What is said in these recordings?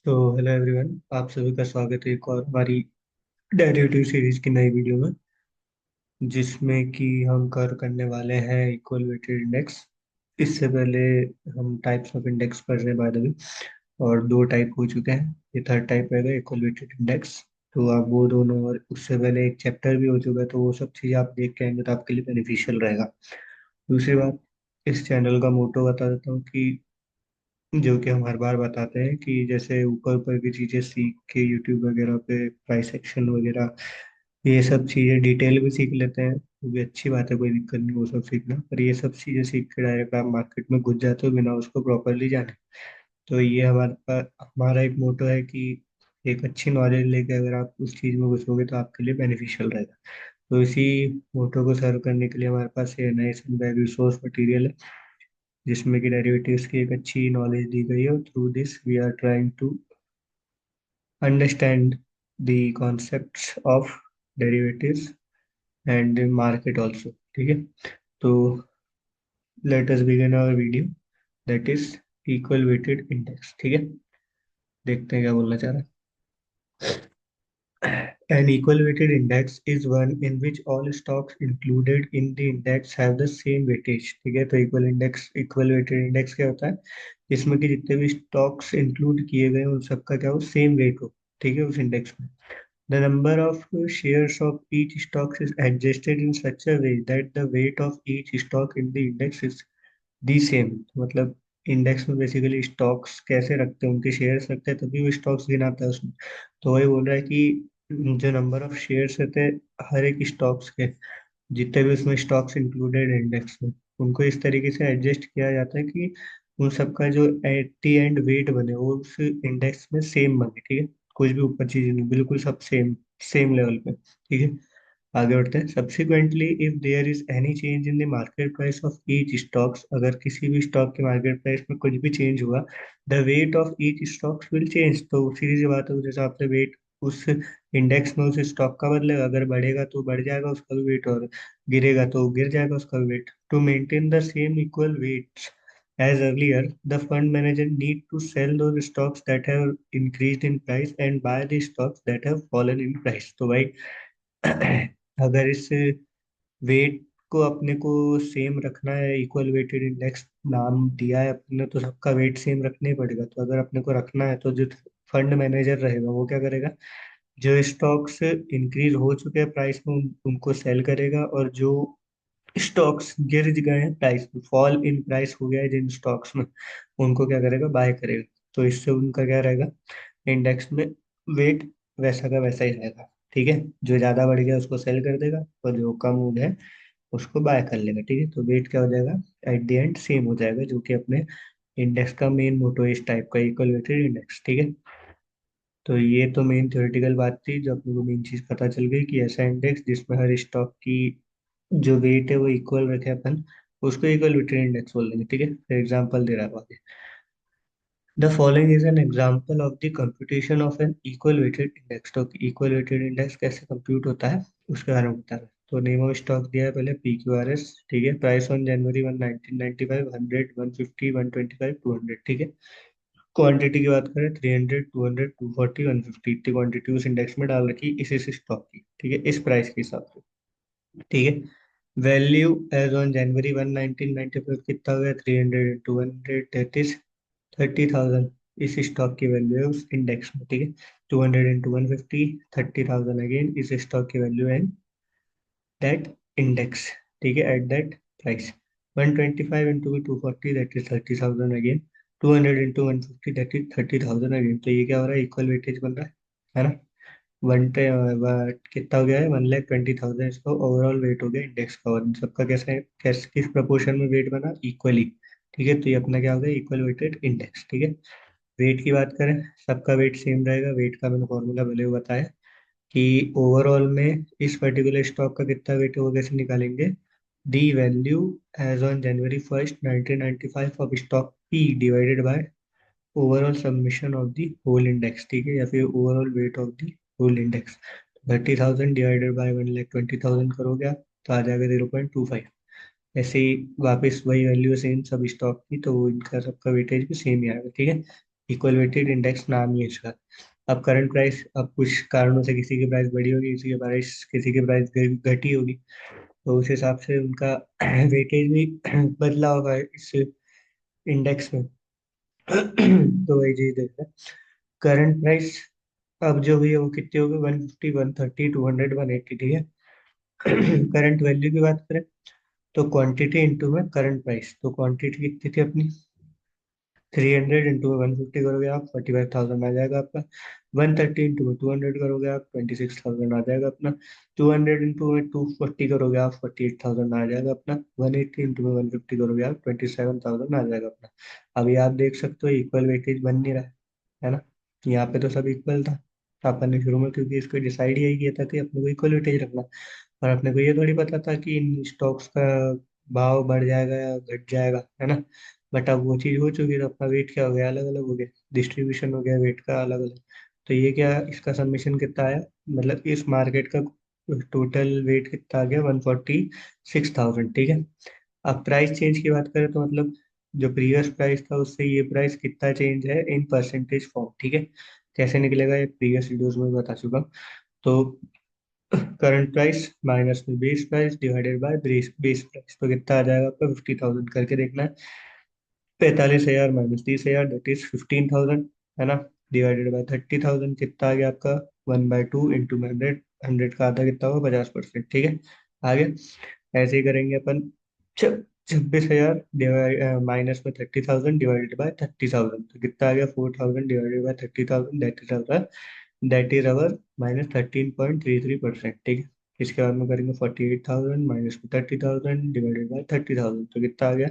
तो hello everyone, आप सभी का स्वागत है एक और हमारी डेरिवेटिव सीरीज की नई वीडियो में, जिसमें कि हम कवर करने वाले हैं इक्वल वेटेड इंडेक्स। इससे पहले हम टाइप्स ऑफ इंडेक्स पढ़ रहे हैं बाय द वे, और दो टाइप हो चुके हैं। ये थर्ड टाइप रहेगा इक्वल वेटेड इंडेक्स। तो आप वो दोनों, और उससे पहले एक चैप्टर भी हो चुका है, तो वो सब चीज़ें आप देख के आएंगे तो आपके लिए बेनिफिशियल रहेगा। दूसरी बात, इस चैनल का मोटो बता देता हूँ कि जो कि हम हर बार बताते हैं कि जैसे ऊपर ऊपर की चीज़ें सीख के यूट्यूब वगैरह पे प्राइस एक्शन वगैरह ये सब चीज़ें डिटेल में सीख लेते हैं, वो भी अच्छी बात है, कोई दिक्कत नहीं वो सब सीखना। पर ये सब चीज़ें सीख के डायरेक्ट आप मार्केट में घुस जाते हो बिना उसको प्रॉपरली जाने। तो ये हमारे पास हमारा एक मोटो है कि एक अच्छी नॉलेज लेके अगर आप उस चीज़ में घुसोगे तो आपके लिए बेनिफिशियल रहेगा। तो इसी मोटो को सर्व करने के लिए हमारे पास ये नाइस एंड रिसोर्स मटेरियल है, जिसमें कि डेरिवेटिव्स की एक अच्छी नॉलेज दी गई है। और through this we are trying to understand the concepts of derivatives and market also. ठीक है, तो let us begin our video, that is equal weighted index. ठीक है, देखते हैं क्या बोलना चाह रहा है। An equal weighted index is one in which all stocks included in the index have the same weightage। ठीक है, तो इक्वल वेटेड इंडेक्स क्या होता है? इसमें कि जितने भी स्टॉक्स इंक्लूड किए गए हैं उन सबका क्या हो, सेम वेट हो। ठीक है, उस इंडेक्स में the number of shares of each stock is adjusted in such a way that the weight of each stock in the index is the same। मतलब इंडेक्स में बेसिकली स्टॉक्स कैसे रखते हैं, उनके शेयर्स रखते हैं तभी वो स्टॉक्स गिनाता है उसमें। तो वही बोल रहा है कि जो नंबर ऑफ शेयर्स रहते हैं हर एक स्टॉक्स के, जितने भी उसमें स्टॉक्स इंक्लूडेड इंडेक्स में, उनको इस तरीके से एडजस्ट किया जाता है कि उन सबका जो एट दी एंड वेट बने वो उस इंडेक्स में सेम बने। ठीक है, कुछ भी ऊपर चीज नहीं, बिल्कुल सब सेम सेम लेवल पे। ठीक है, आगे बढ़ते हैं। Subsequently if there is any change in the market price of each stocks, अगर किसी भी स्टॉक के मार्केट प्राइस में कुछ भी चेंज हुआ, the wait of each stocks will change. तो सीधी सी बात है, उस हिसाब से वेट उस इंडेक्स में उस स्टॉक का बदलेगा। अगर बढ़ेगा तो बढ़ जाएगा उसका भी वेट, और गिरेगा तो गिर जाएगा उसका भी weight. To maintain the same equal weights as earlier, the fund manager need to sell those stocks that have increased in price and buy the stocks that have fallen in price। तो भाई अगर इस wait को अपने को same रखना है, equal weighted index नाम दिया है अपने, तो सबका वेट सेम रखना ही पड़ेगा। तो अगर अपने को रखना है तो जो फंड मैनेजर रहेगा वो क्या करेगा, जो स्टॉक्स इंक्रीज हो चुके हैं प्राइस में उनको सेल करेगा, और जो स्टॉक्स गिर गए हैं प्राइस में, फॉल इन प्राइस हो गया है जिन स्टॉक्स में, उनको क्या करेगा, बाय करेगा। तो इससे उनका क्या रहेगा, इंडेक्स में वेट वैसा का वैसा ही रहेगा। ठीक है, जो ज्यादा बढ़ गया उसको सेल कर देगा, और जो कम हो गया उसको बाय कर लेगा। ठीक है, तो वेट क्या हो जाएगा, एट द एंड सेम हो जाएगा, जो कि अपने इंडेक्स का मेन मोटो इस टाइप का, इक्वल वेटेड इंडेक्स। ठीक है, तो ये तो मेन थ्योरेटिकल बात थी, जो अपने को मेन चीज पता चल गई कि ऐसा इंडेक्स जिसमें हर स्टॉक की जो वेट है वो इक्वल रखे अपन, उसको इक्वल वेटेड इंडेक्स बोल देंगे। ठीक है, फिर एग्जांपल दे रहा है आगे। The following is an example of the computation of an equal weighted index. तो इक्वल वेटेड इंडेक्स कैसे कंप्यूट होता है उसके बारे में बता रहा है। तो नेम ऑफ स्टॉक दिया है पहले, PQRS। ठीक है, प्राइस ऑन जनवरी 1 1995, 100 150 125 200। ठीक है, क्वांटिटी की बात करें, 300 200 240 150, इतनी क्वांटिटी उस इंडेक्स में डाल रखी इस स्टॉक की। ठीक है, इस प्राइस के हिसाब से। ठीक है, वैल्यू एज ऑन जनवरी 1 1995 कितना हो गया, 300 × 100 दैट इज 30,000। इस स्टॉक की वैल्यू है उस इंडेक्स में। ठीक है, 200 × 150 30,000 अगेन इस स्टॉक की वैल्यू है दैट इंडेक्स। ठीक है, at that price. 125 × 240 that is 30,000 again. 200 × 150 that is 30,000 again. तो ये क्या हो रहा है, इक्वल वेटेज बन रहा है ना। कितना हो गया है, 1,20,000 इसका ओवरऑल वेट हो गया इंडेक्स का। और इन सबका कैसा है, किस प्रपोर्शन में वेट बना, इक्वली। ठीक है, तो ये अपना क्या हो गया, इक्वल वेटेड इंडेक्स। ठीक है, वेट की बात करें, सबका वेट सेम रहेगा। वेट का मैंने फॉर्मूला पहले ही बताया कि ओवरऑल में इस पर्टिकुलर स्टॉक का कितना वेट है वो कैसे निकालेंगे, the value as on January 1 1995 of stock P divided by overall submission of the whole index. ठीक है, या फिर overall weight of the whole index. 30,000 divided by 1,20,000 करोगे आप तो आ जाएगा 0.25। ऐसे ही वापस वही वैल्यू है सेम सब स्टॉक की, तो इनका सबका वेटेज भी सेम ही आएगा। ठीक है, इक्वल वेटेड इंडेक्स नाम ही है इसका। अब करंट प्राइस, अब कुछ कारणों से किसी की प्राइस बढ़ी होगी, किसी की प्राइस घटी होगी, तो उस हिसाब से उनका वेटेज भी बदला होगा इस इंडेक्स में। तो वही चीज देख रहे हैं। करंट प्राइस अब जो भी है वो कितनी होगी, 150, 130, 200, 180, ठीक है। करंट वैल्यू की बात करें तो क्वांटिटी इंटू में करंट प्राइस, तो क्वांटिटी कितनी थी अपनी, 300 इंटू में 150 करोगे आप 45,000 आ जाएगा आपका। 130 इंटू में 200 करोगे आप 26,000 आ जाएगा अपना। 200 इंटू में 240 करोगे आप 48,000 आ जाएगा अपना। 180 इंटू में 150 करोगे आप 27,000 आ जाएगा अपना। अभी आप देख सकते हो इक्वल वेटेज बन नहीं रहा है ना। यहाँ पे तो सब इक्वल था अपन ने शुरू में, क्योंकि इसको डिसाइड यही किया था कि अपने को इक्वल वेटेज रखना। और अपने को ये थोड़ी पता था कि इन स्टॉक्स का भाव बढ़ जाएगा या घट जाएगा, है ना। बट अब वो चीज़ हो चुकी है, तो अपना वेट क्या हो गया, अलग अलग हो गया, डिस्ट्रीब्यूशन हो गया वेट का अलग अलग। तो ये क्या, इसका सबमिशन कितना आया, मतलब इस मार्केट का टोटल वेट कितना आ गया, 146,000, ठीक है। अब प्राइस चेंज की बात करें तो मतलब जो प्रीवियस प्राइस था उससे ये प्राइस कितना चेंज है इन परसेंटेज फॉर्म, ठीक है। कैसे निकलेगा ये प्रीवियस वीडियोस में बता चुका हूँ। तो करंट प्राइस माइनस में base price divided by base base price, तो कितना आ जाएगा आपका, 50,000 करके देखना है। 45,000 माइनस 30,000 दैट इज 15,000, है ना। डिवाइडेड बाय 30,000 कितना आ गया आपका, 1/2 इंटू में 100, 100 का आधा कितना होगा, 50%, ठीक है। आगे ऐसे ही करेंगे अपन। 26,000 डिवाइड माइनस में 30,000 डिवाइडेड बाय 30,000, तो कितना आ गया, 4,000 divided by 30,000, that is our -13.33%, ठीक है। इसके बाद में करेंगे 48,000 माइनस में 30,000 डिवाइडेड बाय 30,000, तो कितना आ गया,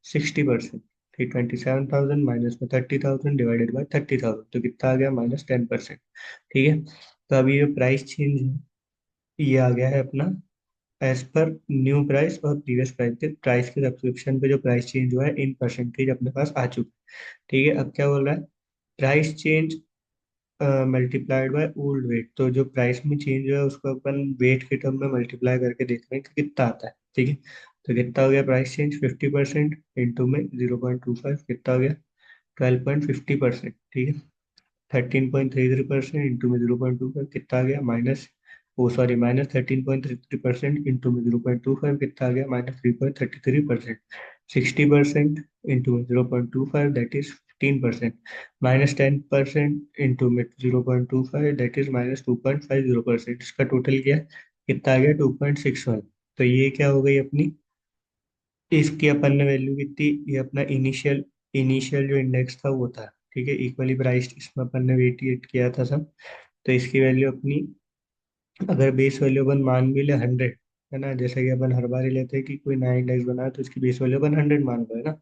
60%। फिर 27,000 माइनस में 30,000 डिवाइडेड बाय 30,000, तो कितना आ गया, -10%, ठीक है। तो अभी ये प्राइस चेंज है, ये आ गया है अपना एज पर न्यू प्राइस और प्रीवियस प्राइस के प्राइस के सब्सक्रिप्शन पे जो प्राइस चेंज हुआ है इन परसेंटेज अपने पास आ चुका है, ठीक है। अब क्या बोल रहा है, price change multiplied by old weight, तो जो प्राइस में चेंज हुआ है उसको अपन वेट के टर्म में मल्टीप्लाई करके देख रहे हैं कि कितना आता है, ठीक है। तो कितना हो गया प्राइस चेंज, 50% इंटू में 0.25, कितना हो गया, 12.50%, ठीक है। 13.33% इंटू में 0.25 कितना आ गया, -13.33% इंटू में 0.25 कितना आ गया, -3.33%। 60% इंटू में 0.25 दैट इज 15%। -10% इंटू में 0.25 दैट इज -2.50%। इसका टोटल क्या है, कितना आ गया, 2.61। तो ये क्या हो गई अपनी, इसकी अपन ने वैल्यू कितनी, ये अपना इनिशियल इनिशियल जो इंडेक्स था वो था, ठीक है, इक्वली प्राइस्ड, इसमें अपन ने वेट किया था सब। तो इसकी वैल्यू अपनी, अगर बेस वैल्यू अपन मान भी ले 100, है ना, जैसे कि अपन हर बार ही लेते हैं कि कोई नया इंडेक्स बना तो इसकी बेस वैल्यू अपन 100 मान लो, है ना।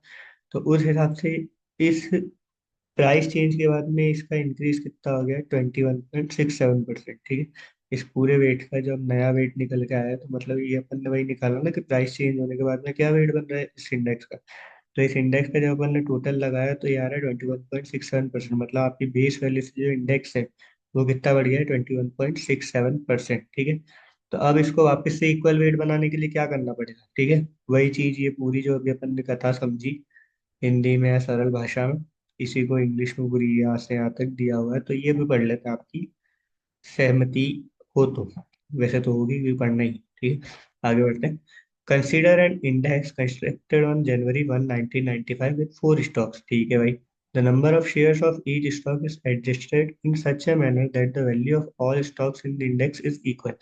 तो उस हिसाब से इस प्राइस चेंज के बाद में इसका इंक्रीज कितना हो गया, 21.67%, ठीक है। इस पूरे वेट का जब नया वेट निकल के आया तो मतलब ये अपन ने वही निकाला ना कि प्राइस चेंज होने के बाद में क्या वेट बन रहा है इस इंडेक्स का। तो इस इंडेक्स का जब अपन ने टोटल लगाया तो ये आ रहा है 21.67%, मतलब आपकी बेस वैल्यू से जो इंडेक्स है वो कितना बढ़ गया है, 21.67%, ठीक है। तो अब इसको वापस से इक्वल वेट बनाने के लिए क्या करना पड़ेगा, ठीक है। वही चीज ये पूरी जो अभी अपन ने कथा समझी हिंदी में या सरल भाषा में, इसी को इंग्लिश में पूरी यहाँ से यहाँ तक दिया हुआ है, तो ये भी पढ़ लेते हैं आपकी सहमति हो तो। वैसे तो होगी भी, पढ़ना ही, ठीक है। आगे बढ़ते हैं। Consider N index constructed on January 1 1995 with 4 stocks, ठीक है भाई। The number of shares of each stock is adjusted in such a manner that the value of all stocks in the index is equal.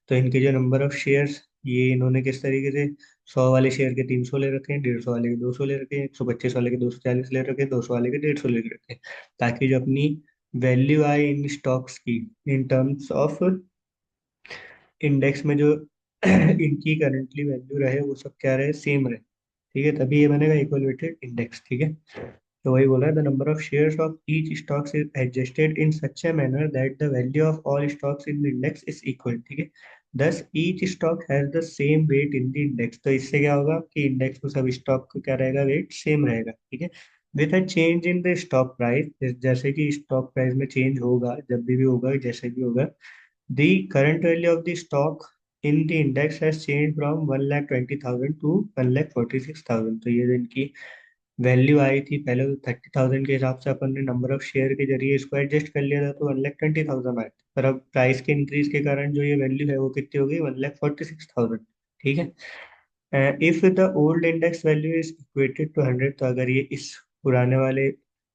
तो इनके जो number of shares, ये इन्होंने किस तरीके से, 100 वाले शेयर के 300 ले रखे हैं, 150 वाले के 200 ले रखे हैं, 125 वाले के 240 ले रखे हैं, 200 वाले के 150 ले रखे हैं, ताकि जो अपनी वैल्यू आए इन स्टॉक्स की इन टर्म्स ऑफ इंडेक्स में, जो इनकी करंटली वैल्यू रहे वो सब क्या रहे, सेम रहे, ठीक है। तभी ये बनेगा इक्वल वेटेड इंडेक्स, ठीक है। तो वही बोल रहा है, the number of shares of each stocks is adjusted in such a manner that the value of all stocks in the index is equal, ठीक है। Thus each stock has the same weight in the index, तो इससे क्या होगा कि index में सब stock का क्या रहेगा, वेट सेम रहेगा, ठीक है। With a change in the stock price, जैसे कि स्टॉक प्राइस में चेंज होगा, जब भी होगा, जैसे भी होगा, the current value of the stock in the index has changed from 1,20,000 to 1,46,000। तो ये जो इनकी वैल्यू आई थी पहले तो 30,000 के हिसाब से अपन ने नंबर ऑफ शेयर के जरिए इसको एडजस्ट कर लिया था, तो 1,20,000 आए थे। पर अब प्राइस के इंक्रीज के कारण जो ये वैल्यू है वो कितनी हो गई, 1,46,000। ठीक है। If the old index value is equated to 100, तो अगर ये इस पुराने वाले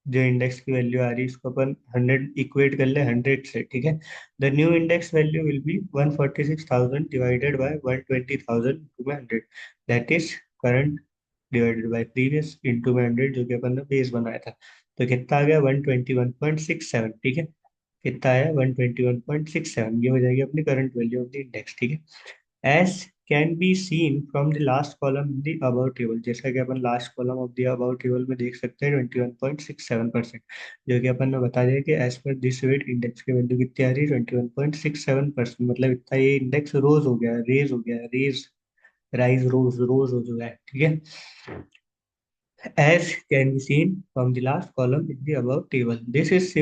जो इंडेक्स की वैल्यू आ रही है इसको अपन 100 इक्वेट कर ले 100 से, ठीक है, the new index value will be 146,000 divided by 120,000 to 100, that is current divided by previous into में 100, जो कि अपन ने बेस बनाया था। तो कितना आ गया, 121.67। ठीक है, कितना आया, 121.67। ये हो जाएगी अपनी current value of the index. ठीक है। as can be seen from the last column in the above table, जैसा कि अपन last column of the above table में देख सकते हैं 21.67%, जो कि अपन ने बता दिया कि एज पर दिस वेट इंडेक्स की वैल्यू कितनी आ रही है, 21.67%। मतलब इतना ये इंडेक्स रोज हो गया, रेज हो गया, रेज राइज रोज रोज हो चुका है। ठीक है, as can be seen from the last column in the above table. This is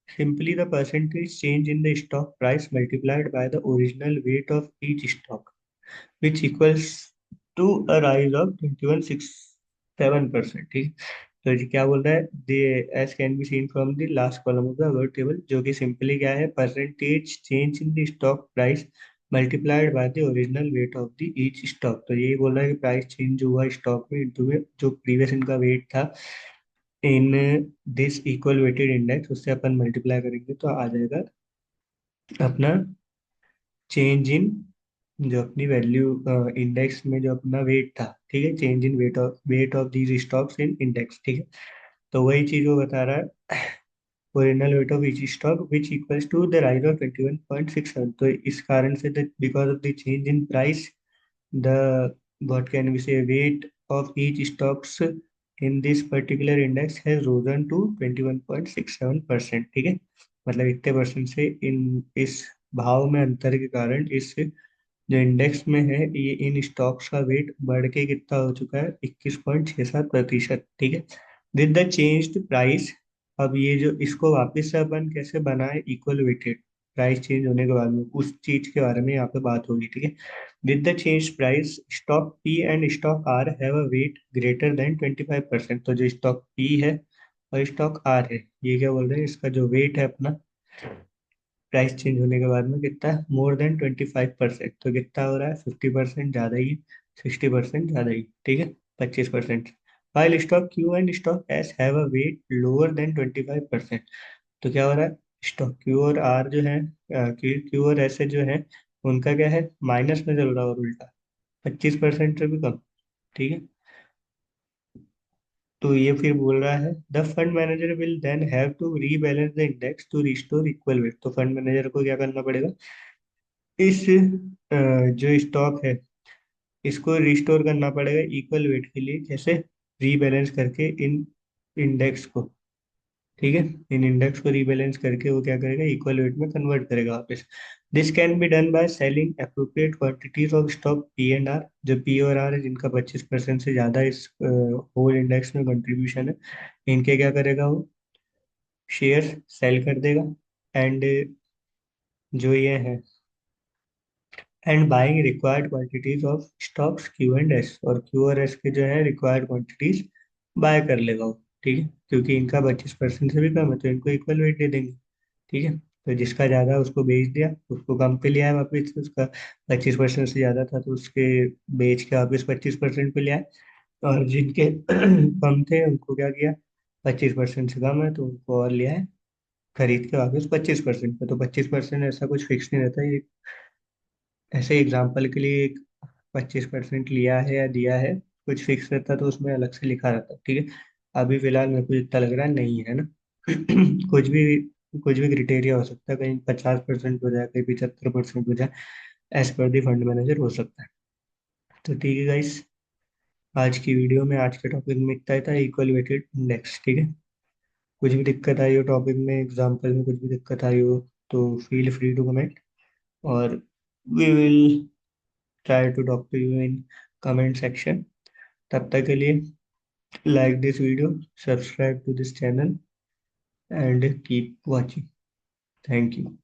simply the percentage change in the stock price multiplied by the original weight of each stock, which equals to a rise of 21.67%। ठीक। तो जी क्या बोल रहा है, the as can be seen from the last column of the above table, जो कि simply क्या है, percentage change in the stock price multiplied by the original weight of the each stock. तो यही बोल रहा है कि प्राइस चेंज हुआ स्टॉक में इंटू में जो प्रीवियस इनका वेट था in this equal weighted index, उससे अपन मल्टीप्लाई करेंगे तो आ जाएगा अपना चेंज इन जो अपनी वैल्यू इंडेक्स में जो अपना वेट था। ठीक है, change in weight of these stocks in index. ठीक है, तो वही चीज वो बता रहा है, original weight of each stock which equals to the rise of 21.67। तो इस कारण से because of the change in price the what can we say weight of each stocks in this particular index has risen to 21.67%। ठीक है, मतलब इतने percent से इन इस भाव में अंतर के कारण इस जो इंडेक्स में है ये इन स्टॉक्स का वेट बढ़ के कितना हो चुका है, 21.67%। ठीक है, विद द चेंज्ड प्राइस। अब ये जो इसको वापस से अपन कैसे बनाए इक्वल वेटेड, प्राइस चेंज होने के बाद में उस चीज के बारे में यहाँ पे बात होगी। ठीक है, with the change price stock P and stock R have a weight greater than 25%। तो जो स्टॉक P है और स्टॉक R है, ये क्या बोल रहे हैं, इसका जो वेट है अपना प्राइस चेंज होने के बाद में कितना है, मोर देन 25%। तो कितना हो रहा है, 50% ज्यादा ही, 60% ज्यादा ही। ठीक है, 25%। while stock Q and stock S have a weight lower than 25%। तो क्या हो रहा है, स्टॉक क्यू और आर जो है, क्यू और एस जो है, उनका क्या है, माइनस में चल रहा है और उल्टा 25% से भी कम। ठीक है, तो ये फिर बोल रहा है the fund manager will then have to rebalance the index to restore equal weight. तो फंड मैनेजर को क्या करना पड़ेगा, इस जो स्टॉक है इसको रिस्टोर करना पड़ेगा इक्वल वेट के लिए, कैसे, रीबैलेंस करके इन इंडेक्स को। ठीक है, इन इंडेक्स को रीबैलेंस करके वो क्या करेगा, इक्वल वेट में कन्वर्ट करेगा वापस। This can be done by selling appropriate quantities of stock P and R. जो पी और आर है जिनका 25% से ज्यादा इस होल इंडेक्स में कंट्रीब्यूशन है, इनके क्या करेगा वो, शेयर सेल कर देगा। एंड जो ये है, and buying required quantities of stocks Q and S, और क्यू और एस के जो है रिक्वायर्ड क्वांटिटीज बाय कर लेगा वो। ठीक है, क्योंकि इनका 25% से भी कम है तो इनको इक्वल वेट दे देंगे। ठीक है, तो जिसका ज्यादा है उसको बेच दिया, उसको कम पे लिया है वापस, उसका 25% से ज्यादा था तो उसके बेच के वापस 25% पे लिया है। और जिनके कम थे उनको क्या किया, 25% से कम है तो उनको और लिया है खरीद के वापस 25% पे। तो 25% ऐसा कुछ फिक्स नहीं रहता ये, ऐसे एग्जाम्पल के लिए 25% लिया है या दिया है, कुछ फिक्स रहता तो उसमें अलग से लिखा रहता। ठीक है, अभी फिलहाल मेरे को इतना लग रहा है नहीं है ना। कुछ भी क्रिटेरिया हो सकता है, कहीं 50% हो जाए, कहीं 75% हो जाए, as per the fund manager हो सकता है। तो ठीक है गाइस, आज की वीडियो में आज के टॉपिक में इतना ही था, इक्वल वेटेड इंडेक्स। ठीक है, कुछ भी दिक्कत आई हो टॉपिक में, एग्जाम्पल में कुछ भी दिक्कत आई हो तो फील फ्री टू कमेंट, और we will try to talk to you in comment section. तब तक के लिए like this video, subscribe to this channel and keep watching. Thank you.